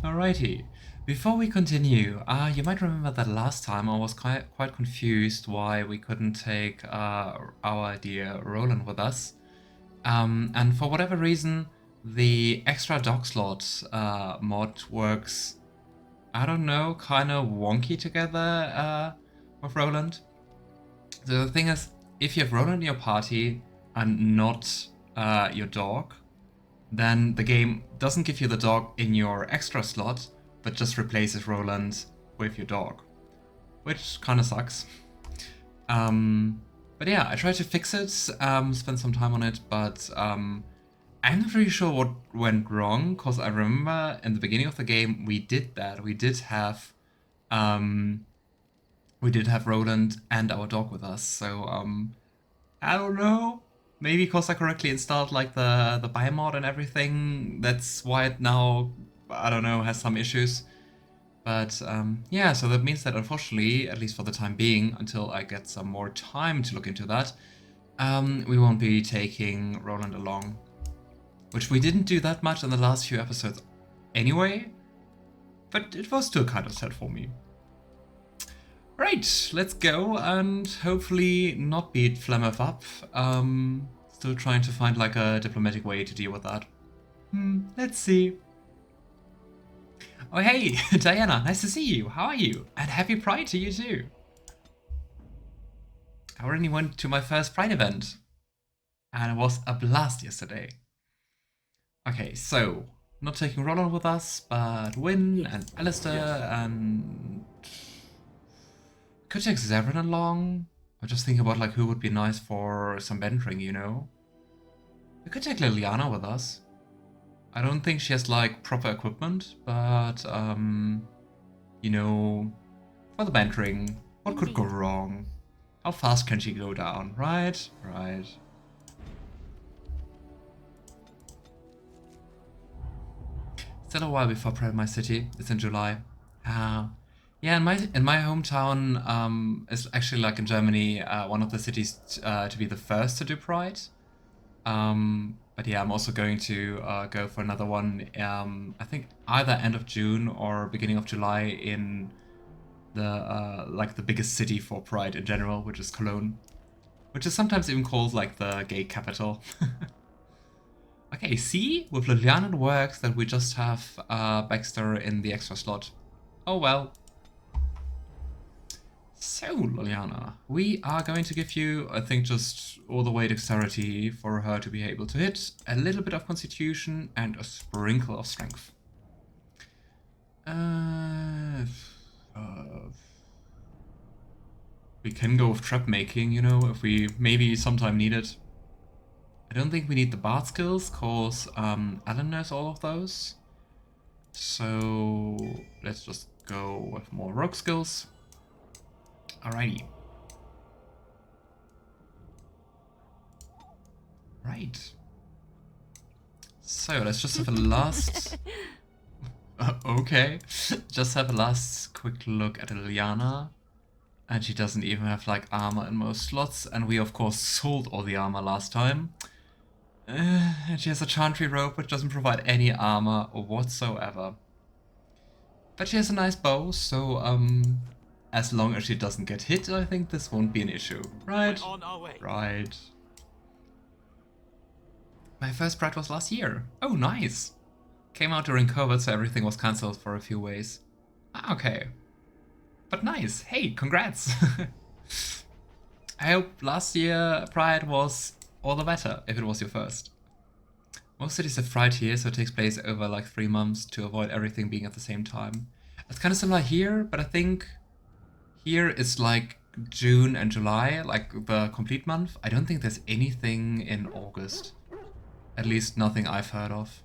Alrighty. Before we continue, you might remember that last time I was quite confused why we couldn't take our dear Roland with us. And for whatever reason, the extra dog slot mod works, I don't know, kind of wonky together with Roland. So the thing is, if you have Roland in your party and not your dog, then the game doesn't give you the dog in your extra slot, but just replaces Roland with your dog, which kind of sucks. But yeah, I tried to fix it, spent some time on it, but I'm not really sure what went wrong, because I remember in the beginning of the game we did that. We did have Roland and our dog with us, so I don't know. Maybe because I correctly installed like the buy mod and everything, that's why it now, I don't know, has some issues. But yeah, so that means that unfortunately, at least for the time being, until I get some more time to look into that, we won't be taking Roland along. Which we didn't do that much in the last few episodes anyway, but it was still kind of sad for me. Right, let's go and hopefully not beat Flemmeth up. Still trying to find like a diplomatic way to deal with that. Let's see. Oh hey, Diana, nice to see you. How are you? And happy Pride to you too. I already went to my first Pride event. And it was a blast yesterday. Okay, so, not taking Roland with us, but Wynne and Alistair and... Could take Zevran along. I just think about like who would be nice for some venturing, you know? We could take Leliana with us. I don't think she has like proper equipment, but you know, for the venturing, what could go wrong? How fast can she go down? Right, right. Still a while before Pride in my city. It's in July. Yeah, in my hometown, it's actually like in Germany, one of the cities to be the first to do Pride. But yeah, I'm also going to go for another one. I think either end of June or beginning of July in the like the biggest city for Pride in general, which is Cologne, which is sometimes even called like the gay capital. Okay, see, with Leliana it works that we just have Baxter in the extra slot. Oh well. So, Leliana, we are going to give you, I think, just all the way dexterity for her to be able to hit, a little bit of constitution, and a sprinkle of strength. We can go with trap making, you know, if we maybe sometime need it. I don't think we need the bard skills, cause Alan knows all of those. So let's just go with more rogue skills. Alrighty. Right. So let's just have a last... okay. Just have a last quick look at Leliana. And she doesn't even have like armor in most slots. And we of course sold all the armor last time. And she has a chantry robe which doesn't provide any armor whatsoever. But she has a nice bow, so as long as she doesn't get hit, I think this won't be an issue. Right? On our way. Right. My first Pride was last year. Oh, nice. Came out during COVID, so everything was cancelled for a few ways. Ah, okay. But nice. Hey, congrats. I hope last year Pride was all the better, if it was your first. Most cities have Pride here, so it takes place over like 3 months to avoid everything being at the same time. It's kind of similar here, but I think here it's like June and July, like the complete month. I don't think there's anything in August. At least nothing I've heard of.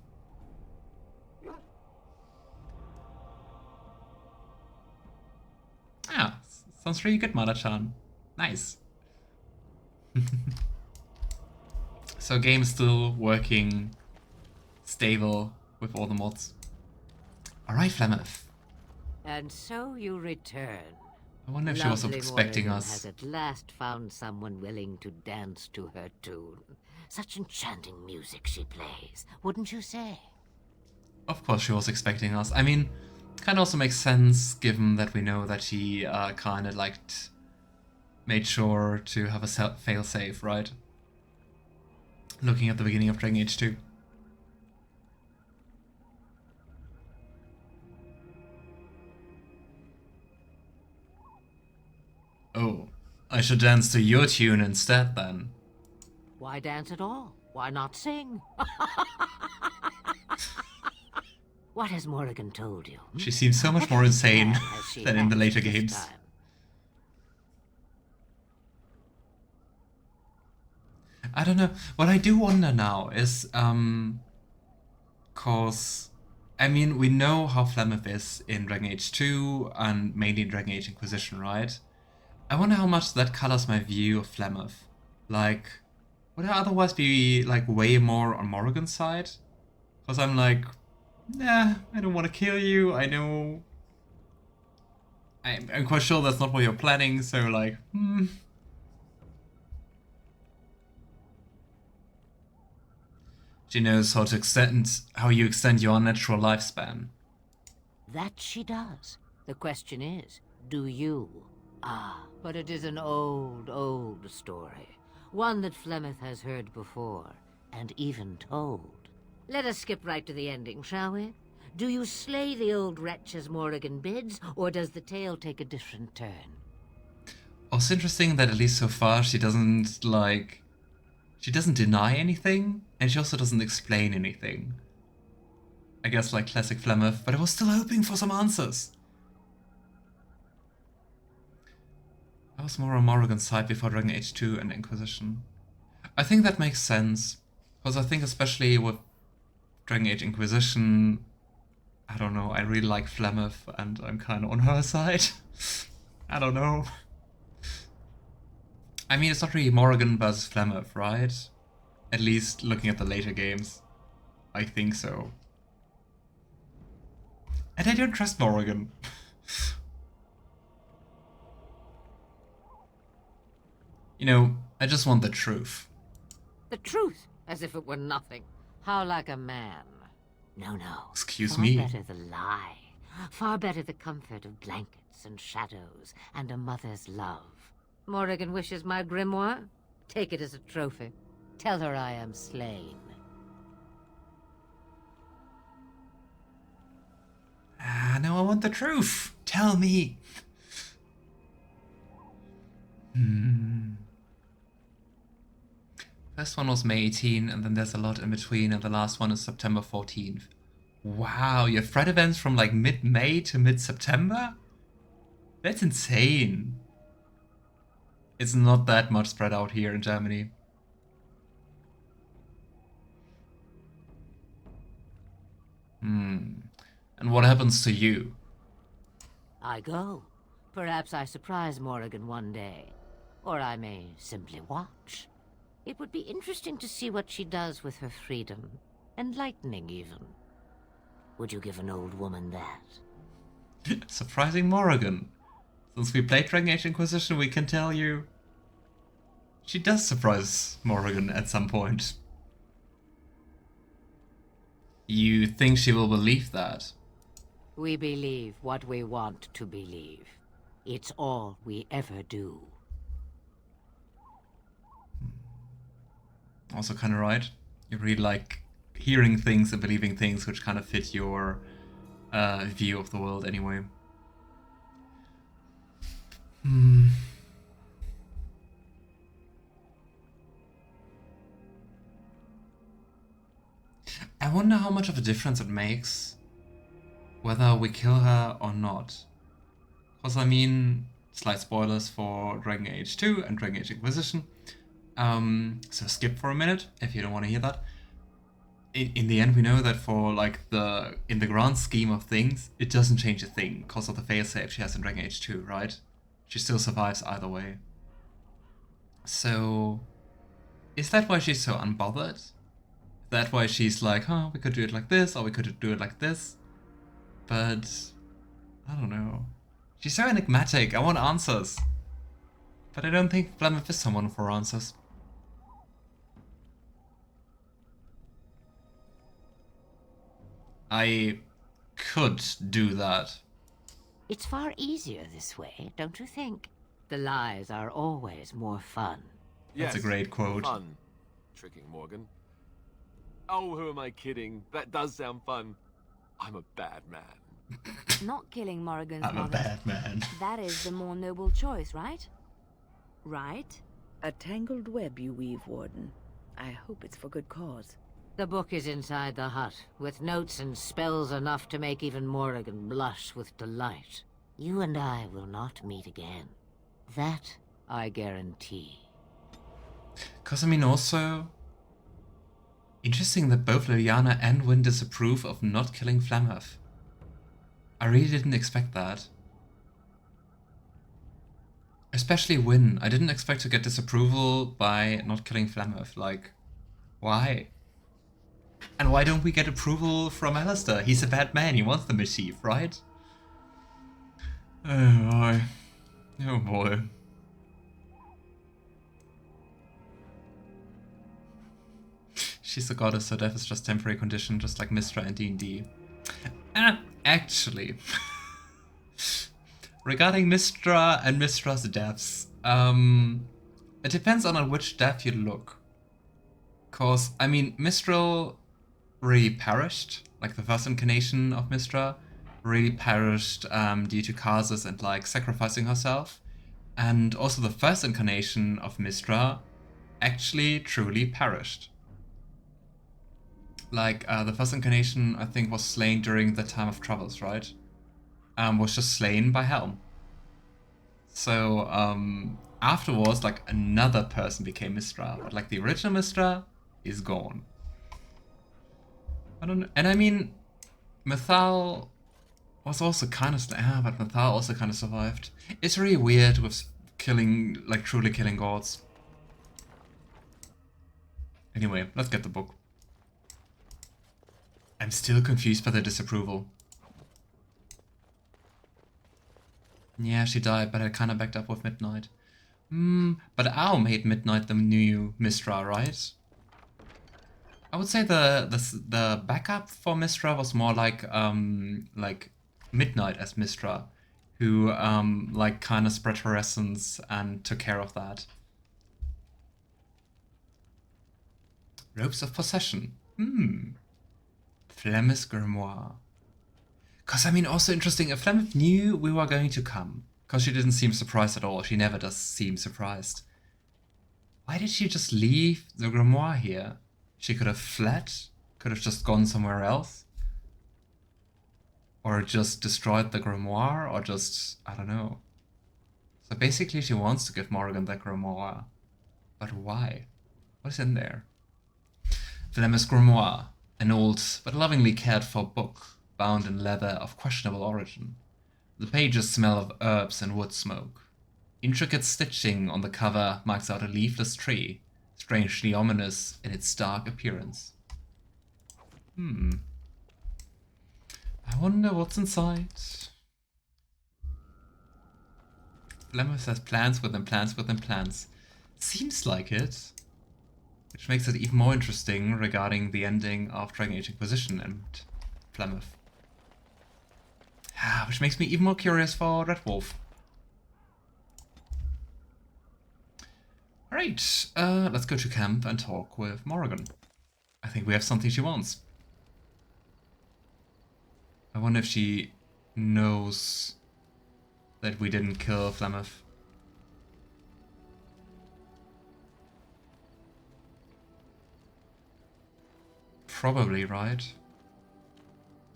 Ah, sounds really good, Mada-chan. Nice. So game is still working stable with all the mods. Alright, Flemmeth. And so you return. I wonder if she was Lovely expecting Morrigan us. has at last found someone willing to dance to her tune. Such enchanting music she plays, wouldn't you say? Of course she was expecting us. I mean, kind of also makes sense given that we know that she kind of made sure to have a fail-safe, right? Looking at the beginning of Dragon Age 2. Oh, I should dance to your tune instead then. Why dance at all? Why not sing? What has Morrigan told you? She seems so much more insane than in the later games. Time? I don't know. What I do wonder now is, cause, I mean, we know how Flemmeth is in Dragon Age 2 and mainly in Dragon Age Inquisition, right? I wonder how much that colors my view of Flemmeth. Like, would I otherwise be, like, way more on Morrigan's side? Cause I'm like, nah, I don't want to kill you, I know... I'm quite sure that's not what you're planning, so like, She knows how you extend your natural lifespan. That she does. The question is, do you? Ah, but it is an old, old story. One that Flemmeth has heard before, and even told. Let us skip right to the ending, shall we? Do you slay the old wretch as Morrigan bids, or does the tale take a different turn? Also interesting that at least so far she doesn't deny anything, and she also doesn't explain anything. I guess like classic Flemmeth, but I was still hoping for some answers. I was more on Morrigan's side before Dragon Age 2 and Inquisition. I think that makes sense, because I think especially with Dragon Age Inquisition, I don't know, I really like Flemmeth and I'm kind of on her side. I don't know. I mean, it's not really Morrigan versus Flemmeth, right? At least looking at the later games. I think so. And I don't trust Morrigan. You know, I just want the truth. The truth, as if it were nothing. How like a man. No, no. Excuse Far me. better the lie. Far better the comfort of blankets and shadows and a mother's love. Morrigan wishes my grimoire? Take it as a trophy. Tell her I am slain. Ah, no, I want the truth. Tell me. First one was May 18, and then there's a lot in between, and the last one is September 14th. Wow, you have threat events from like mid-May to mid-September? That's insane. It's not that much spread out here in Germany. And what happens to you? I go. Perhaps I surprise Morrigan one day. Or I may simply watch. It would be interesting to see what she does with her freedom. Enlightening, even. Would you give an old woman that? Surprising Morrigan. Since we played Dragon Age Inquisition, we can tell you... she does surprise Morrigan at some point. You think she will believe that? We believe what we want to believe. It's all we ever do. Also kind of right. You really like hearing things and believing things which kind of fit your view of the world anyway. I wonder how much of a difference it makes whether we kill her or not. Because I mean, slight spoilers for Dragon Age 2 and Dragon Age Inquisition. So skip for a minute if you don't want to hear that. In the end, we know that for like in the grand scheme of things, it doesn't change a thing because of the failsafe she has in Dragon Age 2, right? She still survives either way. So, is that why she's so unbothered? Is that why she's like, oh, we could do it like this, or we could do it like this? But, I don't know. She's so enigmatic, I want answers. But I don't think Flemmeth is someone for answers. I could do that. It's far easier this way, don't you think? The lies are always more fun. That's a great quote. Fun. Tricking Morgan. Oh, who am I kidding? That does sound fun. I'm a bad man. Not killing Morrigan's I'm a mother. bad man. That is the more noble choice, right? Right? A tangled web you weave, Warden. I hope it's for good cause. The book is inside the hut, with notes and spells enough to make even Morrigan blush with delight. You and I will not meet again. That I guarantee. Because, I mean, also... interesting that both Leliana and Wynne disapprove of not killing Flemmeth. I really didn't expect that. Especially Wynne. I didn't expect to get disapproval by not killing Flemmeth. Like, why? And why don't we get approval from Alistair? He's a bad man, he wants the mischief, right? Oh boy. Oh boy. She's a goddess, so death is just temporary condition, just like Mystra and D&D. Actually, regarding Mystra and Mystra's deaths, it depends on which death you look. Cause, I mean, Mistral really perished, like the first incarnation of Mystra really perished due to causes and like sacrificing herself. And also the first incarnation of Mystra actually truly perished. Like, the first incarnation, I think, was slain during the Time of Troubles, right? Was just slain by Helm. So, afterwards, like, another person became Mystra. But, like, the original Mystra is gone. I don't know. And I mean, Mythal was also kind of... but Mythal also kind of survived. It's really weird with killing, like, truly killing gods. Anyway, let's get the book. I'm still confused by the disapproval. Yeah, she died, but I kinda backed up with Midnight. But I'll made Midnight the new Mystra, right? I would say the backup for Mystra was more like Midnight as Mystra, who like kinda spread her essence and took care of that. Robes of Possession. Flemmeth's Grimoire. Because, I mean, also interesting, if Flemmeth knew we were going to come, because she didn't seem surprised at all, she never does seem surprised. Why did she just leave the Grimoire here? She could have fled, could have just gone somewhere else. Or just destroyed the Grimoire, or just, I don't know. So basically she wants to give Morrigan the Grimoire. But why? What's in there? Flemmeth's Grimoire. An old but lovingly cared for book, bound in leather of questionable origin. The pages smell of herbs and wood smoke. Intricate stitching on the cover marks out a leafless tree, strangely ominous in its dark appearance. I wonder what's inside. Flemmeth has plans within plans within plans. Seems like it. Which makes it even more interesting regarding the ending of Dragon Age Inquisition and Flemmeth. Which makes me even more curious for Red Wolf. Alright, let's go to camp and talk with Morrigan. I think we have something she wants. I wonder if she knows that we didn't kill Flemmeth. Probably, right?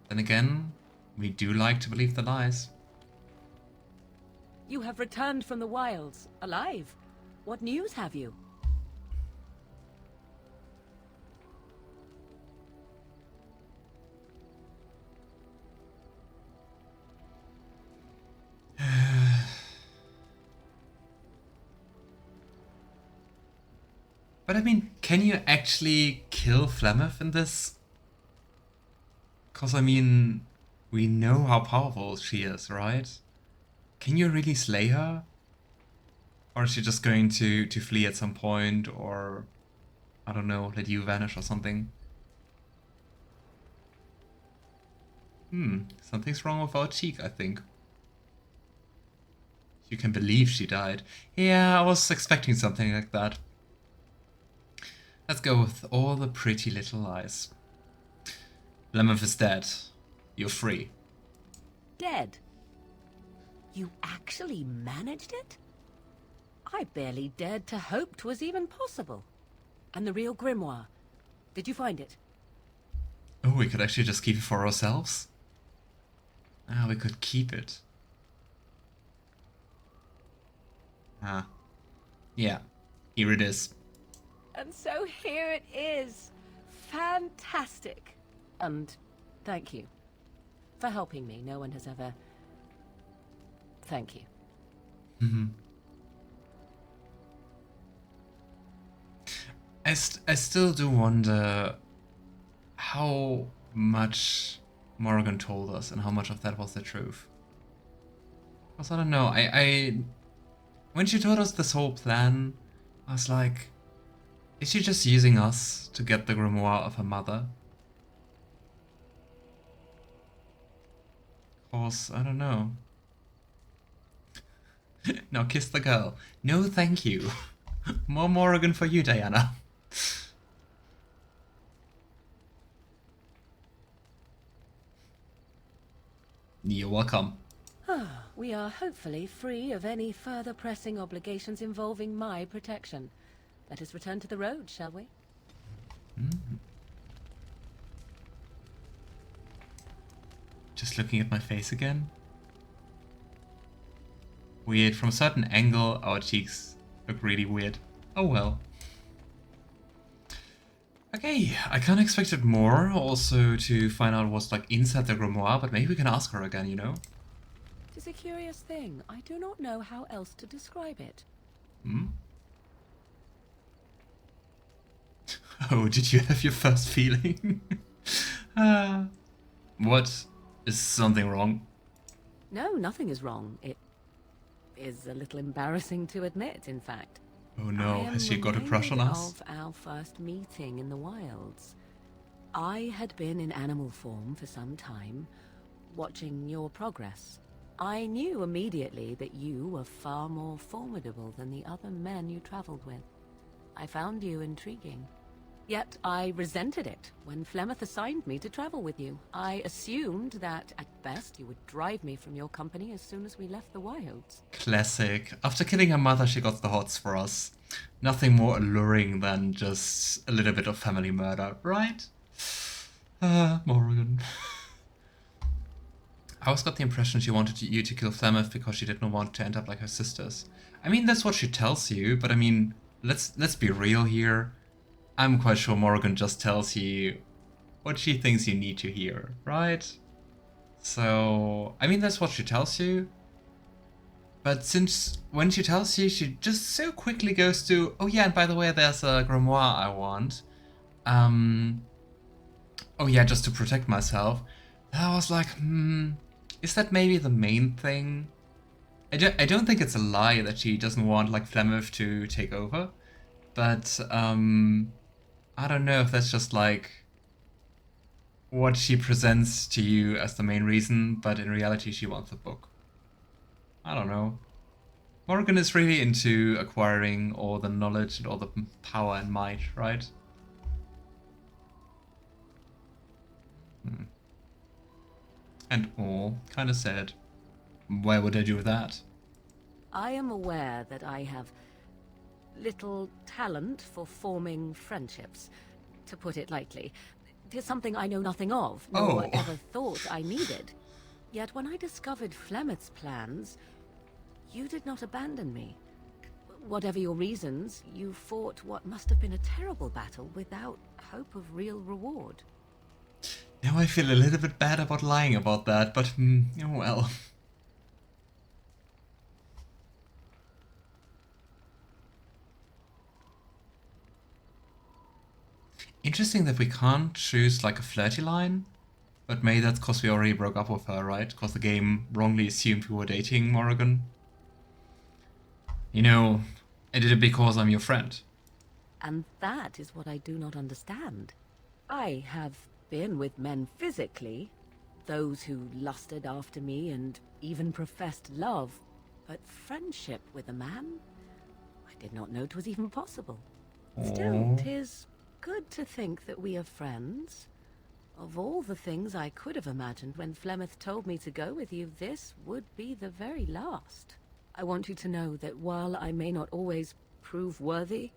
Then again, we do like to believe the lies. You have returned from the wilds, alive. What news have you? But I mean, can you actually kill Flemmeth in this? Because I mean, we know how powerful she is, right? Can you really slay her? Or is she just going to flee at some point, or, I don't know, let you vanish or something? Something's wrong with our cheek, I think. You can believe she died. Yeah, I was expecting something like that. Let's go with all the pretty little lies. Flemmeth is dead. You're free. Dead? You actually managed it? I barely dared to hope 'twas even possible. And the real grimoire, did you find it? Oh, we could actually just keep it for ourselves? Ah, we could keep it. Ah. Yeah, here it is. And so here it is. Fantastic. And thank you for helping me. No one has ever... Thank you. I still do wonder how much Morrigan told us and how much of that was the truth. Because I don't know, when she told us this whole plan, I was like, is she just using us to get the grimoire of her mother? Cause, I don't know. Now kiss the girl. No thank you. More Morrigan for you, Diana. You're welcome. We are hopefully free of any further pressing obligations involving my protection. Let us return to the road, shall we? Just looking at my face again. Weird. From a certain angle, our cheeks look really weird. Oh well. Okay, I kind of expected more, also to find out what's like inside the grimoire, but maybe we can ask her again, you know? It is a curious thing. I do not know how else to describe it. Oh, did you have your first feeling? What? Is something wrong? No, nothing is wrong. It is a little embarrassing to admit, in fact. Oh no, has she got a crush on us? Of our first meeting in the wilds. I had been in animal form for some time, watching your progress. I knew immediately that you were far more formidable than the other men you traveled with. I found you intriguing. Yet I resented it when Flemmeth assigned me to travel with you. I assumed that, at best, you would drive me from your company as soon as we left the wilds. Classic. After killing her mother, she got the hots for us. Nothing more alluring than just a little bit of family murder, right? Morrigan. I always got the impression she wanted you to kill Flemmeth because she did not want to end up like her sisters. I mean, that's what she tells you, but I mean, let's be real here. I'm quite sure Morrigan just tells you what she thinks you need to hear, right? So, I mean, that's what she tells you. But since when she tells you, she just so quickly goes to, oh yeah, and by the way, there's a grimoire I want. Oh yeah, just to protect myself. And I was like, is that maybe the main thing? I don't think it's a lie that she doesn't want, like, Flemmeth to take over. But, I don't know if that's just like what she presents to you as the main reason, but in reality she wants the book. I don't know. Morrigan is really into acquiring all the knowledge and all the power and might, right? And all, kind of sad. Why would I do that? I am aware that I have little talent for forming friendships, to put it lightly. It is something I know nothing of, nor ever thought I needed. Yet when I discovered Flemmeth's plans, you did not abandon me. Whatever your reasons, you fought what must have been a terrible battle without hope of real reward. Now I feel a little bit bad about lying about that, but oh well. Interesting that we can't choose like a flirty line, but maybe that's because we already broke up with her, right? Because the game wrongly assumed we were dating Morrigan. You know, I did it because I'm your friend. And that is what I do not understand. I have been with men physically, those who lusted after me and even professed love, but friendship with a man? I did not know 'twas even possible. Still, 'tis good to think that we are friends. Of all the things I could have imagined when Flemmeth told me to go with you, this would be the very last. I want you to know that while I may not always prove worthy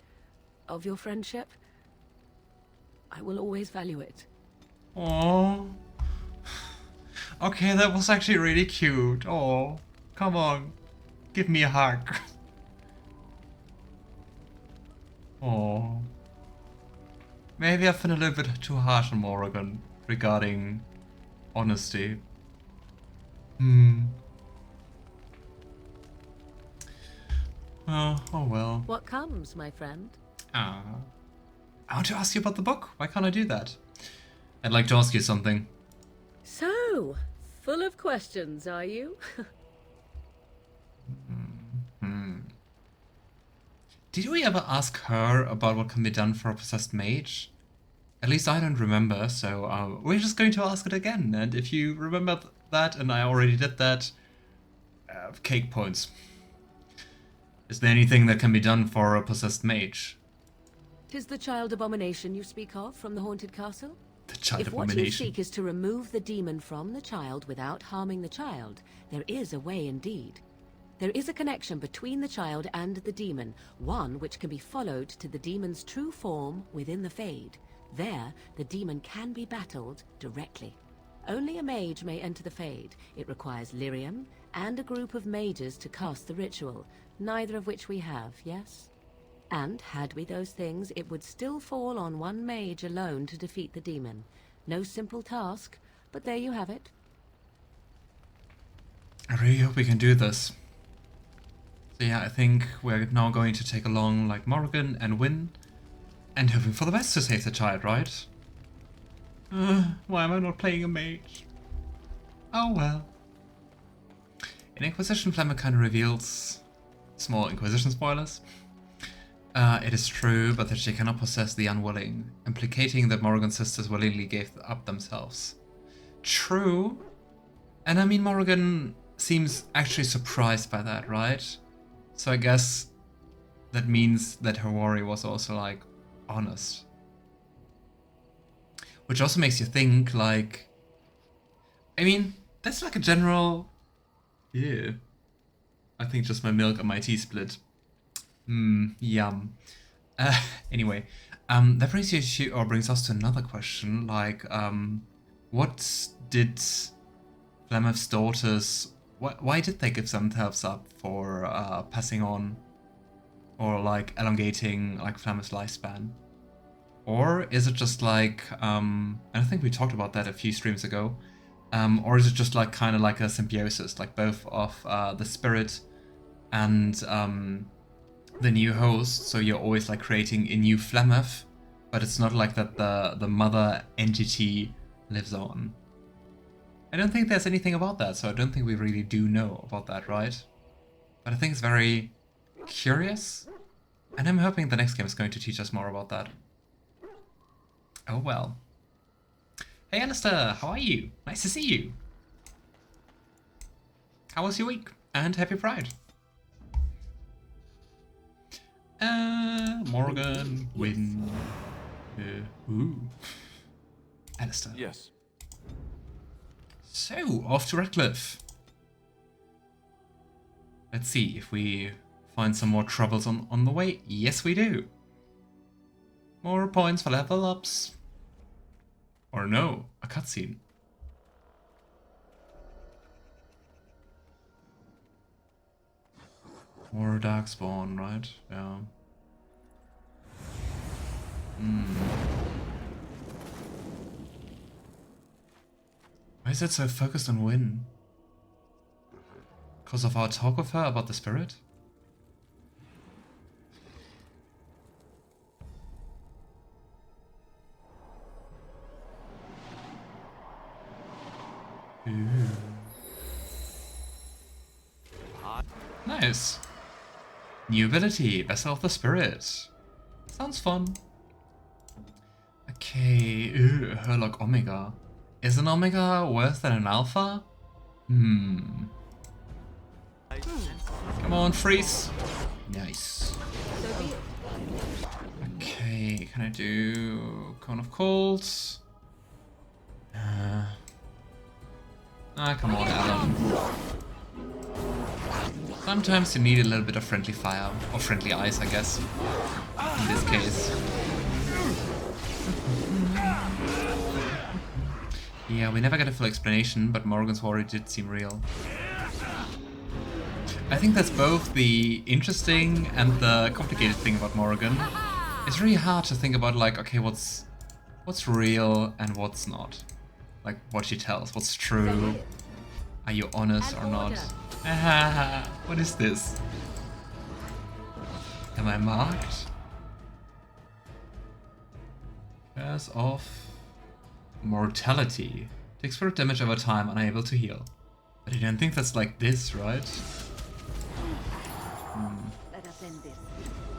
of your friendship, I will always value it. Oh. Okay, that was actually really cute. Oh, come on. Give me a hug. Oh. Maybe I've been a little bit too harsh on Morrigan regarding honesty. Oh well. What comes, my friend? I want to ask you about the book. Why can't I do that? I'd like to ask you something. So, full of questions, are you? Did we ever ask her about what can be done for a possessed mage? At least I don't remember, so we're just going to ask it again. And if you remember that, and I already did that, cake points. Is there anything that can be done for a possessed mage? 'Tis the child abomination you speak of from the haunted castle? The child If what you abomination. seek is to remove the demon from the child without harming the child, there is a way indeed. There is a connection between the child and the demon, one which can be followed to the demon's true form within the Fade. There, the demon can be battled directly. Only a mage may enter the Fade. It requires lyrium and a group of mages to cast the ritual, neither of which we have, yes? And had we those things, it would still fall on one mage alone to defeat the demon. No simple task, but there you have it. I really hope we can do this. So yeah, I think we're now going to take along like Morrigan and Wynne, and hoping for the best to save the child, right? Why am I not playing a mage? Oh well. In Inquisition, Flemmeth kind of reveals small Inquisition spoilers. It is true, but that she cannot possess the unwilling, implicating that Morrigan's sisters willingly gave up themselves. True. And I mean, Morrigan seems actually surprised by that, right? So I guess that means that her worry was also, like, honest. Which also makes you think, like... I mean, that's like a general... Yeah. I think just my milk and my tea split. Yum. Anyway, that brings us to another question, like, what did Flemmeth's daughters... Why did they give themselves up for passing on or like elongating like Flemmeth's lifespan? Or is it just like and I think we talked about that a few streams ago, or is it just like kind of like a symbiosis, like both of the spirit and the new host, so you're always like creating a new Flemmeth, but it's not like that the mother entity lives on. I don't think there's anything about that, so I don't think we really do know about that, right? But I think it's very curious, and I'm hoping the next game is going to teach us more about that. Oh well. Hey Alistair, how are you? Nice to see you. How was your week? And happy Pride. Morrigan, Wynne. Ooh. Alistair. Yes. So, off to Redcliffe. Let's see if we find some more troubles on the way. Yes, we do. More points for level ups. Or no, a cutscene. More Darkspawn, right? Yeah. Why is it so focused on Wynne? Because of our talk with her about the spirit? Ooh. Nice. New ability, Vessel of the Spirit. Sounds fun. Okay, Herlock Omega. Is an Omega worse than an Alpha? Hmm. Come on, freeze. Nice. Okay, can I do Cone of Coals? Come on, Alan. Sometimes you need a little bit of friendly fire, or friendly ice, I guess, in this case. Yeah, we never get a full explanation, but Morrigan's worry did seem real. I think that's both the interesting and the complicated thing about Morrigan. It's really hard to think about, like, okay, what's real and what's not. Like, what she tells, what's true. Are you honest or not? What is this? Am I marked? Curse of Mortality. Takes 4 damage over time, unable to heal. But I don't think that's like this, right? Let us end this.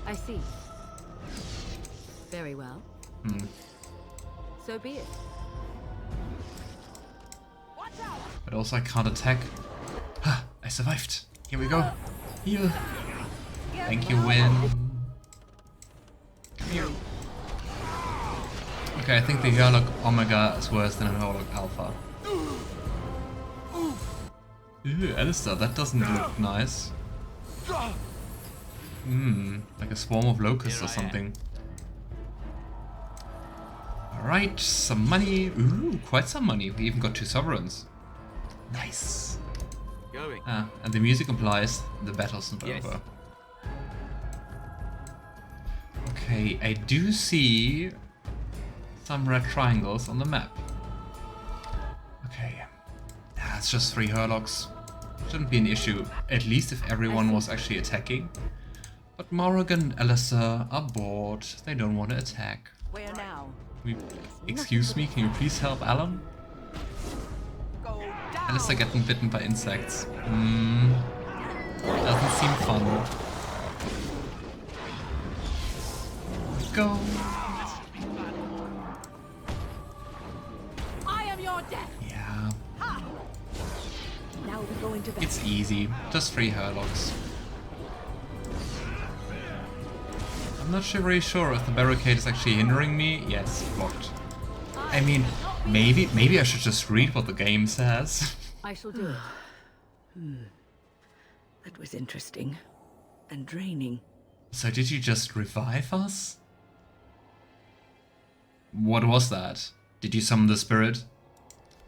I see. Very well. So be it. But also I can't attack. I survived. Here we go. Heal. Thank you, Wynne. Come here. Okay, I think the Herlock Omega is worse than a Herlock Alpha. Ooh, Alistair, that doesn't look nice. Like a swarm of locusts or something. Alright, some money. Ooh, quite some money. We even got 2 sovereigns. Nice. And the music implies the battle's not over. Okay, I do see some red triangles on the map. Okay. It's just 3 Herlocks. Shouldn't be an issue, at least if everyone was actually attacking. But Morrigan and Alistair are bored. They don't want to attack. Where now? Excuse me, can you please help Alan? Alistair getting bitten by insects. Doesn't seem fun. Go. I am your death. Yeah. Now we go into battle. It's easy. Just 3 Herlocks. I'm not really sure if the barricade is actually hindering me. Yes, blocked. I mean, maybe I should just read what the game says. I shall do it. That was interesting. And draining. So did you just revive us? What was that? Did you summon the spirit?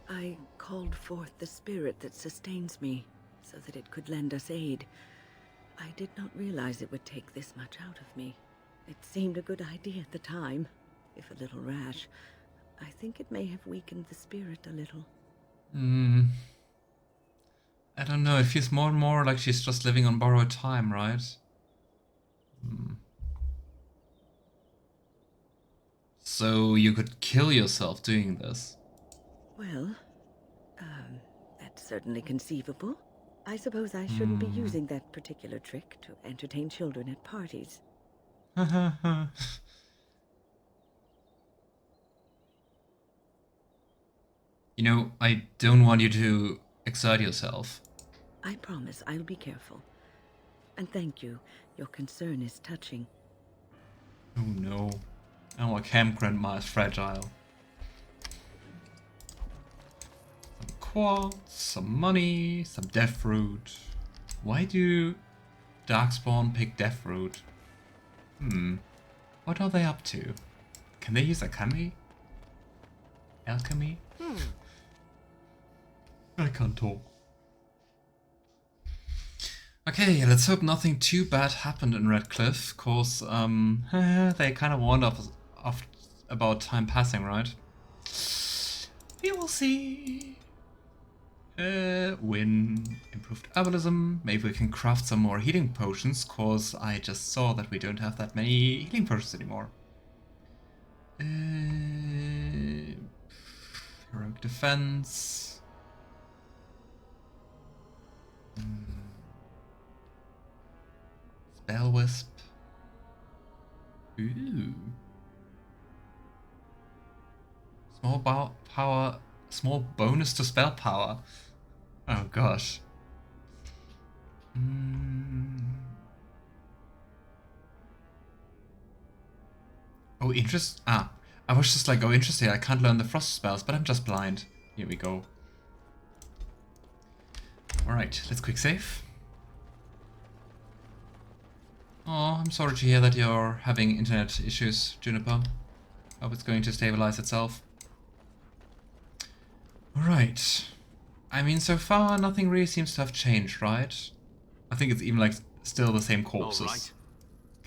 I called forth the spirit that sustains me, so that it could lend us aid. I did not realize it would take this much out of me. It seemed a good idea at the time, if a little rash. I think it may have weakened the spirit a little. I don't know, it feels more and more like she's just living on borrowed time, right? So you could kill yourself doing this? Well, that's certainly conceivable. I suppose I shouldn't be using that particular trick to entertain children at parties. You know, I don't want you to exert yourself. I promise I'll be careful. And thank you. Your concern is touching. Oh no. Our camp grandma is fragile. Some quartz, some money, some death root. Why do Darkspawn pick death root? What are they up to? Can they use alchemy? Alchemy? I can't talk. Okay, let's hope nothing too bad happened in Redcliffe, cause they kind of warned us about time passing, right? We will see. Wynne, improved herbalism. Maybe we can craft some more healing potions, cause I just saw that we don't have that many healing potions anymore. Heroic defense. Spell Wisp. Ooh. Small power Small bonus to spell power. Oh gosh. Oh, interest. I was just like, oh, interesting. I can't learn the frost spells, but I'm just blind. Here we go. Alright, let's quick save. Oh, I'm sorry to hear that you're having internet issues, Juniper. Hope it's going to stabilize itself. Alright. I mean, so far, nothing really seems to have changed, right? I think it's even, like, still the same corpses. All right.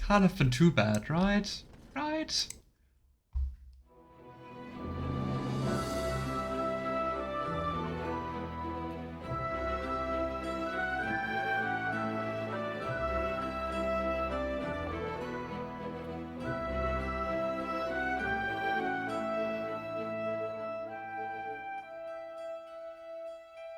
Can't have been too bad, right? Right?